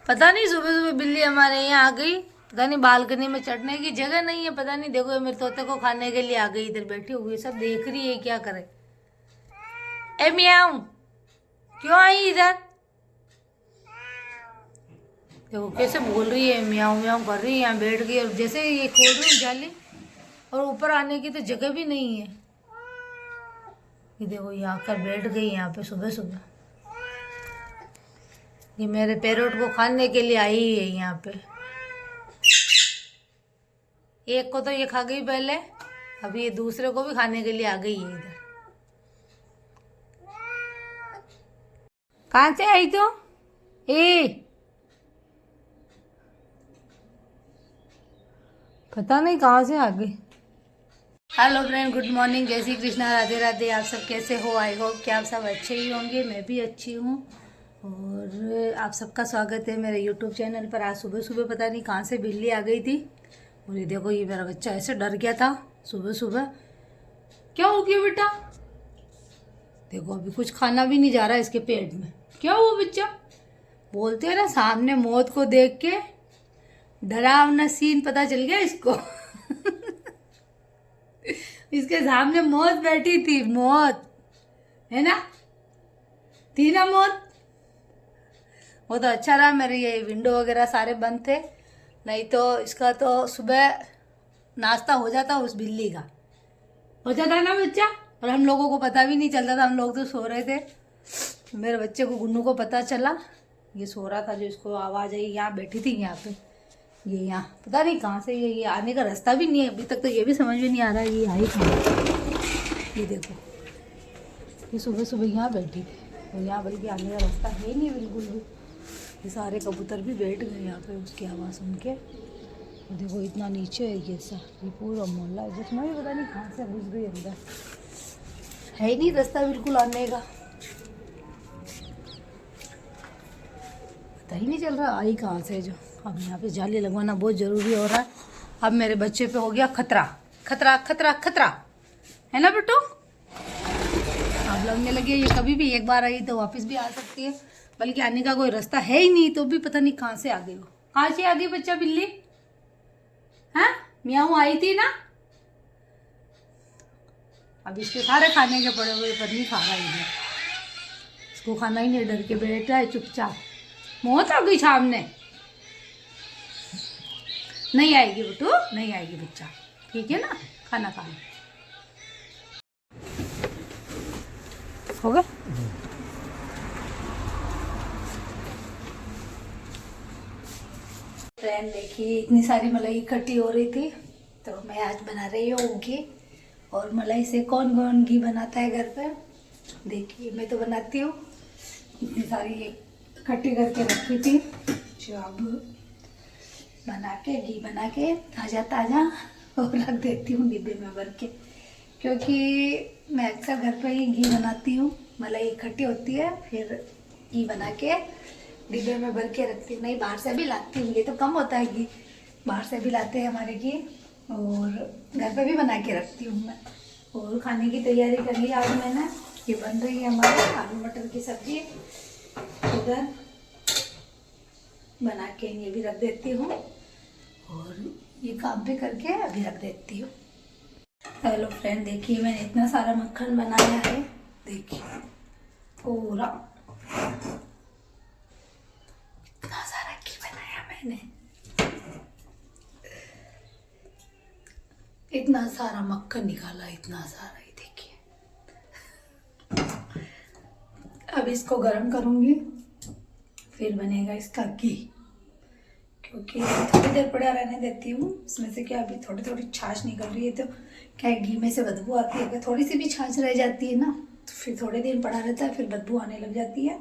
पता नहीं सुबह सुबह बिल्ली हमारे यहाँ आ गई। पता नहीं बालकनी में चढ़ने की जगह नहीं है। पता नहीं, देखो ये मेरे तोते को खाने के लिए आ गई, इधर बैठी हुई है, सब देख रही है क्या करे। ए मियाऊं, क्यों आई इधर? देखो कैसे बोल रही है, मियाऊं मियाऊं कर रही है, यहाँ बैठ गई। और जैसे ये खोल रही हूँ जाली, और ऊपर आने की तो जगह भी नहीं है। ये देखो ये आकर बैठ गई यहाँ पे सुबह सुबह। ये मेरे पैरोट को खाने के लिए आई है यहाँ पे। एक को तो ये खा गई पहले, अभी ये दूसरे को भी खाने के लिए आ गई है इधर। कहाँ से आई तो? ए पता नहीं कहाँ से आ गई। हेलो फ्रेंड, गुड मॉर्निंग, जय श्री कृष्णा, राधे राधे। आप सब कैसे हो? आई होप कि आप सब अच्छे ही होंगे। मैं भी अच्छी हूँ और आप सबका स्वागत है मेरे यूट्यूब चैनल पर। आज सुबह सुबह पता नहीं कहाँ से बिल्ली आ गई थी। और ये देखो, ये मेरा बच्चा ऐसे डर गया था सुबह सुबह। क्या हो गया बेटा? देखो अभी कुछ खाना भी नहीं जा रहा इसके पेट में। क्या हुआ बच्चा? बोलते हैं ना, सामने मौत को देख के डरावना सीन पता चल गया इसको। इसके सामने मौत बैठी थी, मौत है ना, थी ना मौत। वो तो अच्छा रहा, मेरे ये विंडो वगैरह सारे बंद थे, नहीं तो इसका तो सुबह नाश्ता हो जाता उस बिल्ली का, हो जाता ना बच्चा। और हम लोगों को पता भी नहीं चलता था, हम लोग तो सो रहे थे। मेरे बच्चे को, गुन्नू को पता चला, ये सो रहा था, जो इसको आवाज़ आई, यहाँ बैठी थी यहाँ पे। ये यहाँ पता नहीं कहाँ से ये आने का रास्ता भी नहीं है अभी तक, तो ये भी समझ में नहीं आ रहा है ये आई कहाँ। ये देखो, ये सुबह सुबह यहाँ बैठी थी और यहाँ बल्कि आने का रास्ता है ही नहीं बिल्कुल भी। ये सारे कबूतर भी बैठ गए यहाँ पे उसकी आवाज़ सुन के। और देखो इतना नीचे है ये सा, ये पूरा मोहल्ला है जिसमें भी पता नहीं कहाँ से घुस गई अंदर, है ही नहीं रास्ता बिल्कुल आने का, पता ही नहीं चल रहा आई कहाँ से। जो अब यहाँ पे जाली लगवाना बहुत ज़रूरी हो रहा है। अब मेरे बच्चे पे हो गया खतरा, खतरा खतरा खतरा, है ना बेटू? अब लगने लगी है ये, कभी भी एक बार आई तो वापस भी आ सकती है, बल्कि आने का कोई रास्ता है ही नहीं, तो भी पता नहीं कहाँ से आ गई वो। कहाँ से आ गई बच्चा बिल्ली? हाँ मियाऊ आई थी ना। अब इसके सारे खाने के पड़े हुए पर नहीं खा रहा है, इसको खाना ही नहीं, डर के बैठा है चुपचाप। मौत आ गई सामने, नहीं आएगी बेटू, नहीं आएगी बच्चा, ठीक है ना, खाना खा लो। हो गया? फ्रेंड देखिए, इतनी सारी मलाई इकट्ठी हो रही थी, तो मैं आज बना रही हूँ घी। और मलाई से कौन कौन घी बनाता है घर पे? देखिए मैं तो बनाती हूँ। इतनी सारी इकट्ठी करके रखी थी, जो अब बना के, घी बना के ताज़ा ताज़ा और रख देती हूँ डिब्बे में भर के, क्योंकि मैं अक्सर घर पे ही घी बनाती हूँ। मलाई इकट्ठी होती है, फिर घी बना के डिब्बे में भर के रखती हूँ। नहीं, बाहर से भी लाती हूँ, ये तो कम होता है घी, बाहर से भी लाते हैं हमारे घी, और घर पे भी बना के रखती हूँ मैं। और खाने की तैयारी कर ली आज मैंने, ये बन रही है हमारी आलू मटर की सब्जी, इधर बना के ये भी रख देती हूँ, और ये काम भी करके अभी रख देती हूँ। हेलो फ्रेंड, देखिए मैंने इतना सारा मक्खन बनाया है, देखिए पूरा इतना सारा घी बनाया मैंने, इतना सारा मक्खन निकाला, इतना सारा, ये देखिए। अब इसको गरम करूँगी, फिर बनेगा इसका घी, क्योंकि थोड़ी देर पड़ा रहने देती हूँ। इसमें से क्या अभी थोड़ी थोड़ी छाछ निकल रही है, तो क्या है, घी में से बदबू आती है, अगर थोड़ी सी भी छाछ रह जाती है ना, तो फिर थोड़े दिन पड़ा रहता है, फिर बदबू आने लग जाती है।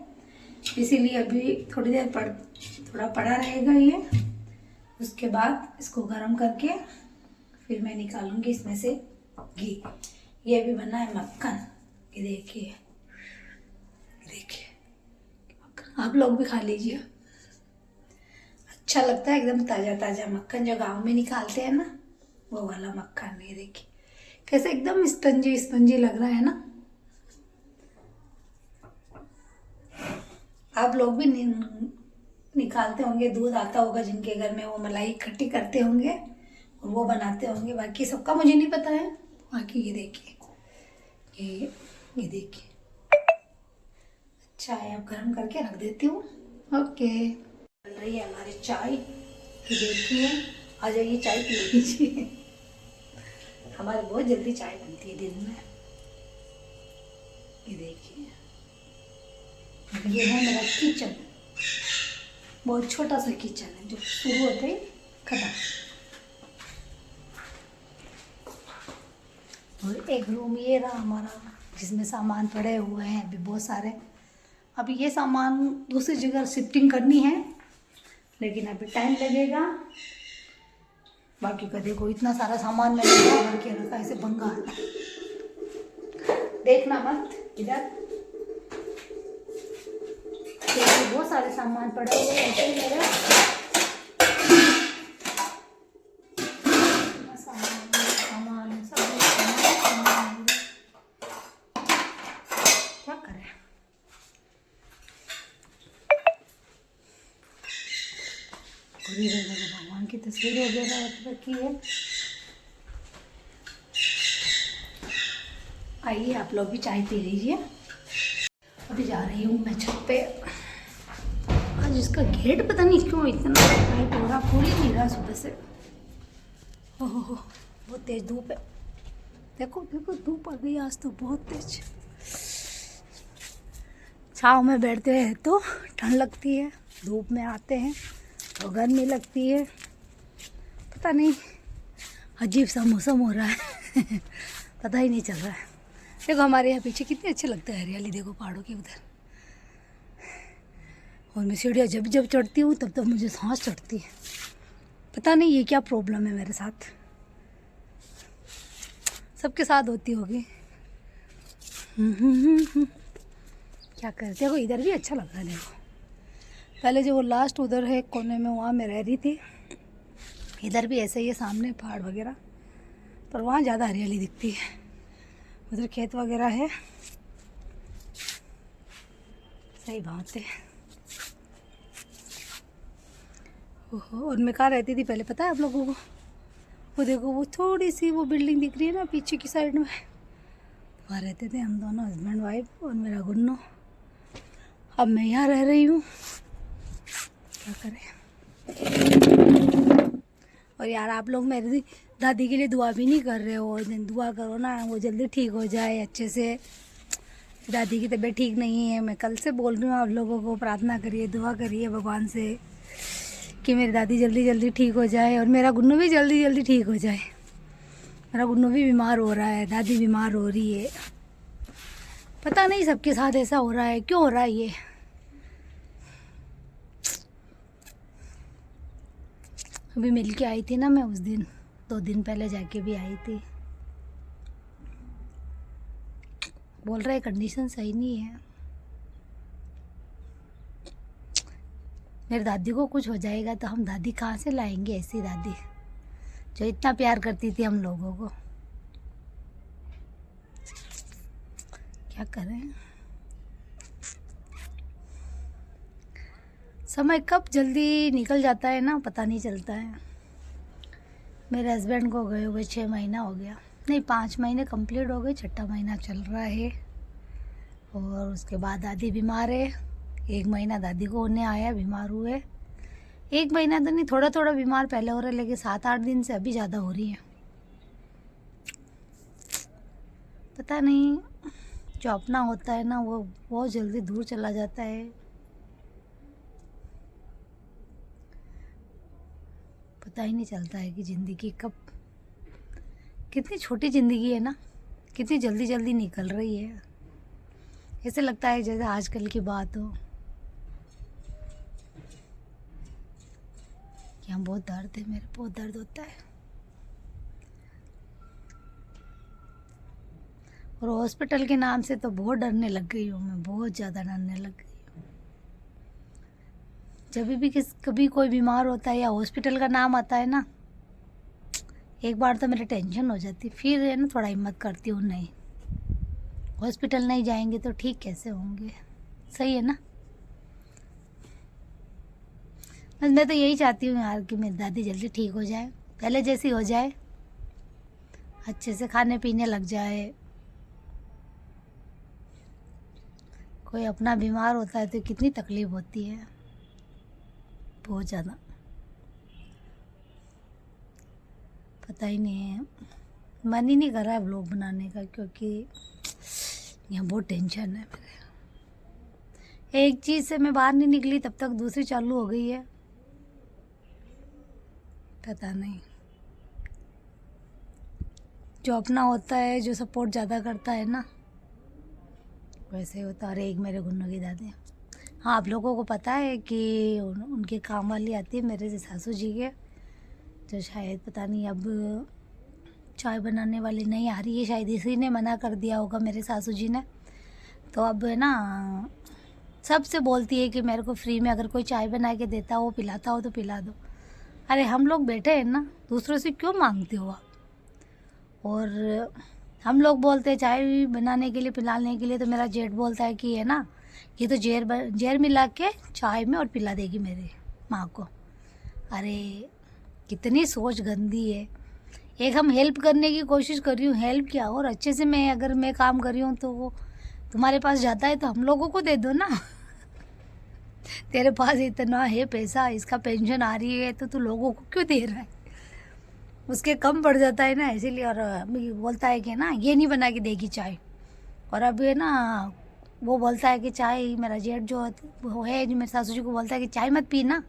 इसीलिए अभी थोड़ी देर थोड़ा पड़ा रहेगा ये। उसके बाद इसको गर्म करके फिर मैं निकालूंगी इसमें से घी। ये भी बना है मक्खन, ये देखिए, देखिए आप लोग भी खा लीजिए, अच्छा लगता है एकदम ताज़ा ताज़ा मक्खन, जो गांव में निकालते हैं ना, वो वाला मक्खन। ये देखिए कैसे एकदम स्पंजी स्पंजी लग रहा है ना। आप लोग भी निकालते होंगे, दूध आता होगा जिनके घर में, वो मलाई इकट्ठी करते होंगे और वो बनाते होंगे। बाकी सबका मुझे नहीं पता है। बाकी ये देखिए, ये देखिए, चाय अब गर्म करके रख देती हूँ। ओके, बन रही है हमारी चाय। ये देखिए, आ जाइए चाय पी लीजिए। हमारी बहुत जल्दी चाय बनती है दिन में। ये देखिए, ये है मेरा किचन। बहुत छोटा सा किचन है जो शुरू होते ही खत्म। और एक रूम ये रहा हमारा, जिसमें सामान पड़े हुए हैं अभी बहुत सारे। अभी ये सामान दूसरी जगह शिफ्टिंग करनी है, लेकिन अभी टाइम लगेगा। बाकी का देखो, इतना सारा सामान मैंने भर के रखा ऐसे भंगार। देखना मत इधर, बहुत सारे सामान पड़े हुए हैं ऐसे ही मेरे। सामान क्या करें। भगवान की तस्वीर वगैरह रखी है। आइए आप लोग भी चाय पी लीजिए। अभी जा रही हूँ मैं छत पे। आज इसका गेट पता नहीं क्यों इतना टाइट हो रहा, खुल ही नहीं रहा सुबह से। ओहो, बहुत तेज धूप है। देखो देखो, धूप आ गई आज तो बहुत तेज। छाँव में बैठते हैं तो ठंड लगती है, धूप में आते हैं तो गर्मी लगती है। पता नहीं, अजीब सा मौसम हो रहा है। पता ही नहीं चल रहा है। देखो हमारे यहाँ पीछे कितने अच्छे लगते हैं, हरियाली देखो पहाड़ों की उधर। और मैं सीढ़ियाँ जब जब चढ़ती हूँ तब तब मुझे सांस चढ़ती है। पता नहीं ये क्या प्रॉब्लम है मेरे साथ, सबके साथ होती होगी। क्या करते हो। इधर भी अच्छा लग रहा है देखो। पहले जो वो लास्ट उधर है कोने में, वहाँ मैं रह रही थी। इधर भी ऐसे ही है, सामने पहाड़ वगैरह, पर वहाँ ज़्यादा हरियाली दिखती है। उधर खेत वगैरह है। सही बात है। ओहो, और मैं कहाँ रहती थी पहले पता है आप लोगों को? वो देखो, वो थोड़ी सी वो बिल्डिंग दिख रही है ना पीछे की साइड में, वहाँ रहते थे हम दोनों, हस्बैंड वाइफ और मेरा गुन्नू। अब मैं यहाँ रह रही हूँ, क्या करें। और यार आप लोग मेरी दादी के लिए दुआ भी नहीं कर रहे हो। दुआ करो ना, वो जल्दी ठीक हो जाए अच्छे से। दादी की तबीयत ठीक नहीं है। मैं कल से बोल रही हूँ आप लोगों को, प्रार्थना करिए, दुआ करिए भगवान से कि मेरी दादी जल्दी जल्दी ठीक हो जाए और मेरा गुन्नू भी जल्दी जल्दी ठीक हो जाए। मेरा गुन्नू भी बीमार हो रहा है, दादी बीमार हो रही है। पता नहीं सबके साथ ऐसा हो रहा है, क्यों हो रहा है ये। अभी मिल के आई थी ना मैं उस दिन, 2 दिन पहले जाके भी आई थी। बोल रहे कंडीशन सही नहीं है। मेरी दादी को कुछ हो जाएगा तो हम दादी कहाँ से लाएंगे, ऐसी दादी जो इतना प्यार करती थी हम लोगों को। क्या करें। समय कब जल्दी निकल जाता है ना, पता नहीं चलता है। मेरे हस्बैंड को गए हुए 6 महीना हो गया, नहीं 5 महीने कंप्लीट हो गए, 6ठा महीना चल रहा है। और उसके बाद दादी बीमार है। 1 महीना दादी को होने आया, बीमार हुए। 1 महीना तो नहीं, थोड़ा थोड़ा बीमार पहले हो रहा है, लेकिन 7-8 दिन से अभी ज़्यादा हो रही है। पता नहीं, जो अपना होता है ना वो बहुत जल्दी दूर चला जाता है। पता ही नहीं चलता है कि ज़िंदगी कब, कितनी छोटी ज़िंदगी है ना, कितनी जल्दी जल्दी निकल रही है। ऐसे लगता है जैसे आजकल की बात हो। यहाँ बहुत दर्द है, मेरे बहुत दर्द होता है। और हॉस्पिटल के नाम से तो बहुत डरने लग गई हूँ मैं, बहुत ज़्यादा डरने लग गई हूँ। जब भी कभी कोई बीमार होता है या हॉस्पिटल का नाम आता है ना, एक बार तो मेरी टेंशन हो जाती, फिर है ना थोड़ा हिम्मत करती हूँ, नहीं हॉस्पिटल नहीं जाएंगे तो ठीक कैसे होंगे। सही है ना। बस मैं तो यही चाहती हूँ यार कि मेरी दादी जल्दी ठीक हो जाए, पहले जैसी हो जाए, अच्छे से खाने पीने लग जाए। कोई अपना बीमार होता है तो कितनी तकलीफ़ होती है, बहुत ज़्यादा। पता ही नहीं है, मन ही नहीं कर रहा है व्लॉग बनाने का, क्योंकि यहाँ बहुत टेंशन है मेरे। एक चीज़ से मैं बाहर नहीं निकली तब तक दूसरी चालू हो गई है, पता नहीं। जो अपना होता है, जो सपोर्ट ज़्यादा करता है ना, वैसे ही होता है। और एक मेरे गुन्नू की दादी, हाँ आप लोगों को पता है कि उनके काम वाली आती है मेरे से सासू जी के, जो शायद पता नहीं अब चाय बनाने वाली नहीं आ रही है, शायद इसी ने मना कर दिया होगा मेरे सासू जी ने। तो अब है ना, सबसे बोलती है कि मेरे को फ्री में अगर कोई चाय बना के देता हो, पिलाता हो तो पिला दो। अरे हम लोग बैठे हैं ना, दूसरों से क्यों मांगते हो आप? और हम लोग बोलते हैं चाय बनाने के लिए, पिलाने के लिए, तो मेरा जेठ बोलता है कि है ना, ये तो जहर मिला के चाय में और पिला देगी मेरी माँ को। अरे कितनी सोच गंदी है। एक हम हेल्प करने की कोशिश कर रही हूँ, हेल्प क्या, और अच्छे से मैं अगर मैं काम कर रही हूँ तो वो तुम्हारे पास जाता है तो हम लोगों को दे दो ना। तेरे पास इतना है पैसा, इसका पेंशन आ रही है, तो तू लोगों को क्यों दे रहा है? उसके कम पड़ जाता है ना, इसीलिए। और बोलता है कि ना ये नहीं बना के देगी चाय। और अब है ना, वो बोलता है कि चाय, मेरा जेठ जो वो है, जो मेरे सासू जी को बोलता है कि चाय मत पीना,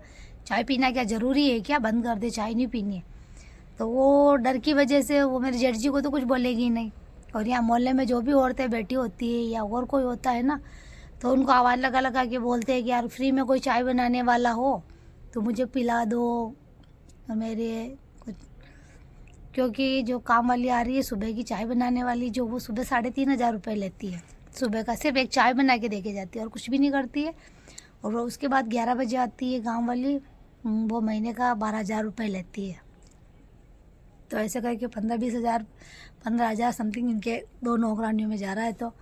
चाय पीना क्या ज़रूरी है क्या, बंद कर दे, चाय नहीं पीनी है। तो वो डर की वजह से वो मेरे जेठ जी को तो कुछ बोलेगी नहीं। और यहाँ मोहल्ले में जो भी औरतें बैठी होती है या और कोई होता है ना, तो उनको आवाज़ लगा लगा के बोलते हैं कि यार फ्री में कोई चाय बनाने वाला हो तो मुझे पिला दो मेरे कुछ। क्योंकि जो काम वाली आ रही है सुबह की चाय बनाने वाली, जो वो सुबह 3,500 रुपये लेती है सुबह का, सिर्फ एक चाय बना के दे के जाती है और कुछ भी नहीं करती है। और वो उसके बाद 11 बजे आती है गाँव वाली, वो महीने का 12,000 रुपये लेती है। तो ऐसे करके 15,000 समथिंग इनके 2 नौकरानियों में जा रहा है। तो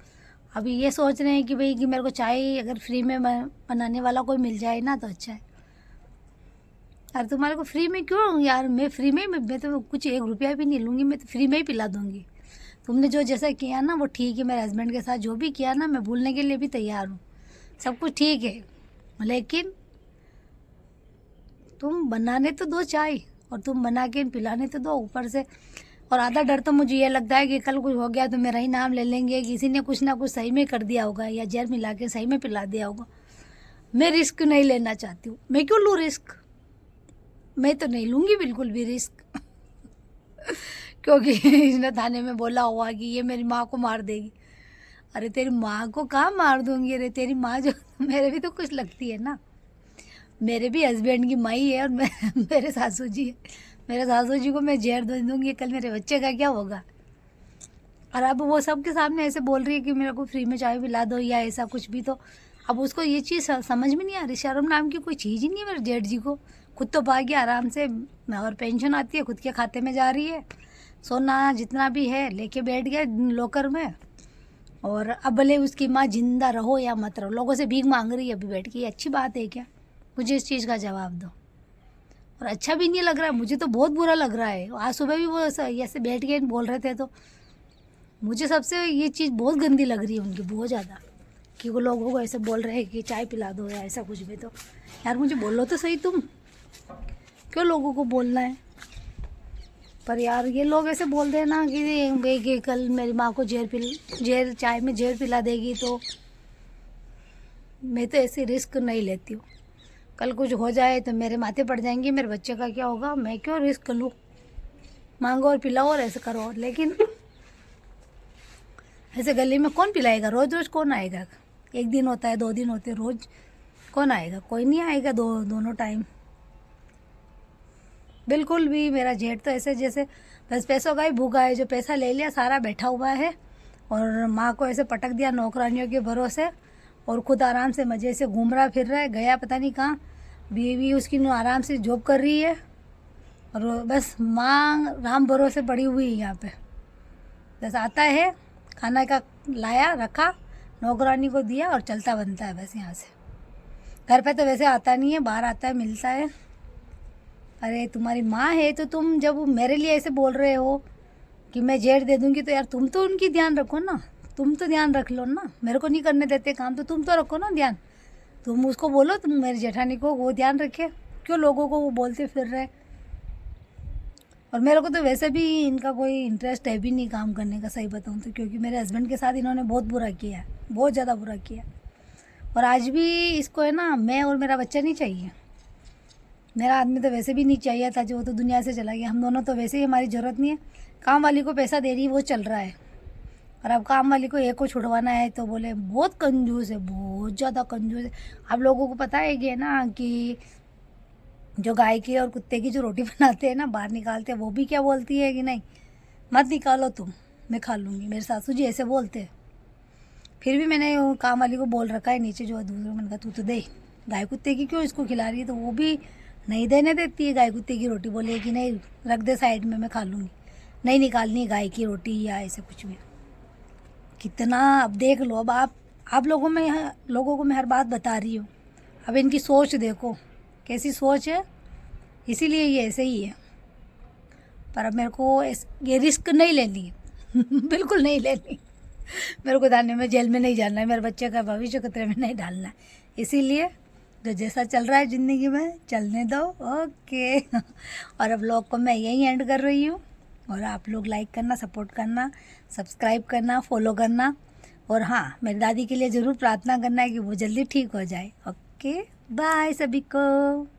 अभी ये सोच रहे हैं कि भाई कि मेरे को चाय अगर फ्री में बनाने वाला कोई मिल जाए ना तो अच्छा है। यार तुम्हारे को फ्री में क्यों यार, मैं फ्री में मैं तो कुछ 1 रुपया भी नहीं लूँगी, मैं तो फ्री में ही पिला दूँगी। तुमने जो जैसा किया ना वो ठीक है, मेरे हस्बैंड के साथ जो भी किया ना, मैं भूलने के लिए भी तैयार हूँ, सब कुछ ठीक है, लेकिन तुम बनाने तो दो चाय, और तुम बना के पिलाने तो दो ऊपर से। और आधा डर तो मुझे ये लगता है कि कल कुछ हो गया तो मेरा ही नाम ले लेंगे, किसी ने कुछ ना कुछ सही में कर दिया होगा या जहर मिला के सही में पिला दिया होगा। मैं रिस्क नहीं लेना चाहती हूँ। मैं क्यों लूँ रिस्क? मैं तो नहीं लूँगी बिल्कुल भी रिस्क। क्योंकि इसने थाने में बोला हुआ कि ये मेरी माँ को मार देगी। अरे तेरी माँ को कहाँ मार दूँगी? अरे तेरी माँ जो मेरे भी तो कुछ लगती है ना, मेरे भी हस्बैंड की माँ ही है और मेरे सासू जी है। मेरे सासू जी को मैं जहर दे दूँगी, कल मेरे बच्चे का क्या होगा? और अब वो सबके सामने ऐसे बोल रही है कि मेरे को फ्री में चाय पिला दो या ऐसा कुछ भी। तो अब उसको ये चीज़ समझ में नहीं आ रही, शर्म नाम की कोई चीज़ ही नहीं है मेरे जेठ जी को। खुद तो भाग्य आराम से, और पेंशन आती है खुद के खाते में जा रही है, सोना जितना भी है लेके बैठ गया लॉकर में। और अब भले उसकी माँ जिंदा रहो या मत रहो, लोगों से भीख मांग रही है अभी बैठ के, ये अच्छी बात है क्या? मुझे इस चीज़ का जवाब दो। और अच्छा भी नहीं लग रहा है, मुझे तो बहुत बुरा लग रहा है। आज सुबह भी वो ऐसे बैठ के बोल रहे थे, तो मुझे सबसे ये चीज़ बहुत गंदी लग रही है उनकी, बहुत ज़्यादा, कि वो लोगों को ऐसे बोल रहे हैं कि चाय पिला दो या ऐसा कुछ भी। तो यार मुझे बोलो तो सही, तुम क्यों लोगों को बोलना है? पर यार ये लोग ऐसे बोल रहे हैं ना कि कल मेरी माँ को जहर चाय में जहर पिला देगी, तो मैं तो ऐसे रिस्क नहीं लेती हूँ। कल कुछ हो जाए तो मेरे माथे पड़ जाएंगे, मेरे बच्चे का क्या होगा? मैं क्यों रिस्क लूँ? मांगो और पिलाओ और ऐसे करो, लेकिन ऐसे गली में कौन पिलाएगा? रोज़ रोज़ कौन आएगा? 1 दिन होता है, 2 दिन होते हैं, रोज़ कौन आएगा? कोई नहीं आएगा दोनों टाइम बिल्कुल भी। मेरा जेठ तो ऐसे जैसे बस पैसों का ही भूखा है, जो पैसा ले लिया सारा बैठा हुआ है और माँ को ऐसे पटक दिया नौकरानियों के भरोसे, और खुद आराम से मज़े से घूम रहा फिर रहा है, गया पता नहीं कहाँ। बीवी उसकी आराम से जॉब कर रही है और बस माँ राम भरोसे पड़ी हुई है यहाँ पे। बस आता है, खाना का लाया रखा, नौकरानी को दिया और चलता बनता है बस यहाँ से। घर पे तो वैसे आता नहीं है, बाहर आता है, मिलता है। अरे तुम्हारी माँ है तो तुम जब मेरे लिए ऐसे बोल रहे हो कि मैं जेठ दे दूंगी, तो यार तुम तो उनकी ध्यान रखो ना, तुम तो ध्यान रख लो ना। मेरे को नहीं करने देते काम, तो तुम तो रखो ना ध्यान। तुम उसको बोलो, तुम मेरी जेठानी को वो ध्यान रखे, क्यों लोगों को वो बोलते फिर रहे। और मेरे को तो वैसे भी इनका कोई इंटरेस्ट है भी नहीं काम करने का, सही बताऊँ तो, क्योंकि मेरे हस्बैंड के साथ इन्होंने बहुत बुरा किया है, बहुत ज़्यादा बुरा किया। और आज भी इसको है ना, मैं और मेरा बच्चा नहीं चाहिए। मेरा आदमी तो वैसे भी नहीं चाहिए था, जो वो तो दुनिया से चला गया। हम दोनों तो वैसे ही, हमारी ज़रूरत नहीं है। काम वाली को पैसा दे रही है, वो चल रहा है। और अब काम वाली को एक को छुड़वाना है तो बोले बहुत कंजूस है, बहुत ज़्यादा कंजूस है। आप लोगों को पता है कि ना, कि जो गाय की और कुत्ते की जो रोटी बनाते हैं ना, बाहर निकालते हैं, वो भी क्या बोलती है कि नहीं मत निकालो तुम, मैं खा लूँगी। मेरे सासू जी ऐसे बोलते हैं। फिर भी मैंने वो काम वाली को बोल रखा है नीचे, जो दूसरे, मैंने कहा तू तो दे, गाय कुत्ते की क्यों इसको खिला रही है। तो वो भी नहीं देने देती है गाय कुत्ते की रोटी, बोले कि नहीं रख दे साइड में, मैं खा लूँगी, नहीं निकालनी गाय की रोटी या ऐसे कुछ भी। कितना, अब देख लो, अब आप लोगों को मैं हर बात बता रही हूँ। अब इनकी सोच देखो कैसी सोच है, इसीलिए ये ऐसे ही है। पर अब मेरे को ये रिस्क नहीं लेनी बिल्कुल नहीं लेनी। मेरे को थाने में, जेल में नहीं जाना है, मेरे बच्चे का भविष्य खतरे में नहीं डालना है। इसीलिए जो जैसा चल रहा है ज़िंदगी में चलने दो, ओके। और अब व्लॉग को मैं यहीं एंड कर रही हूँ। और आप लोग लाइक करना, सपोर्ट करना, सब्सक्राइब करना, फॉलो करना। और हाँ, मेरी दादी के लिए ज़रूर प्रार्थना करना है कि वो जल्दी ठीक हो जाए। ओके, बाय सभी को।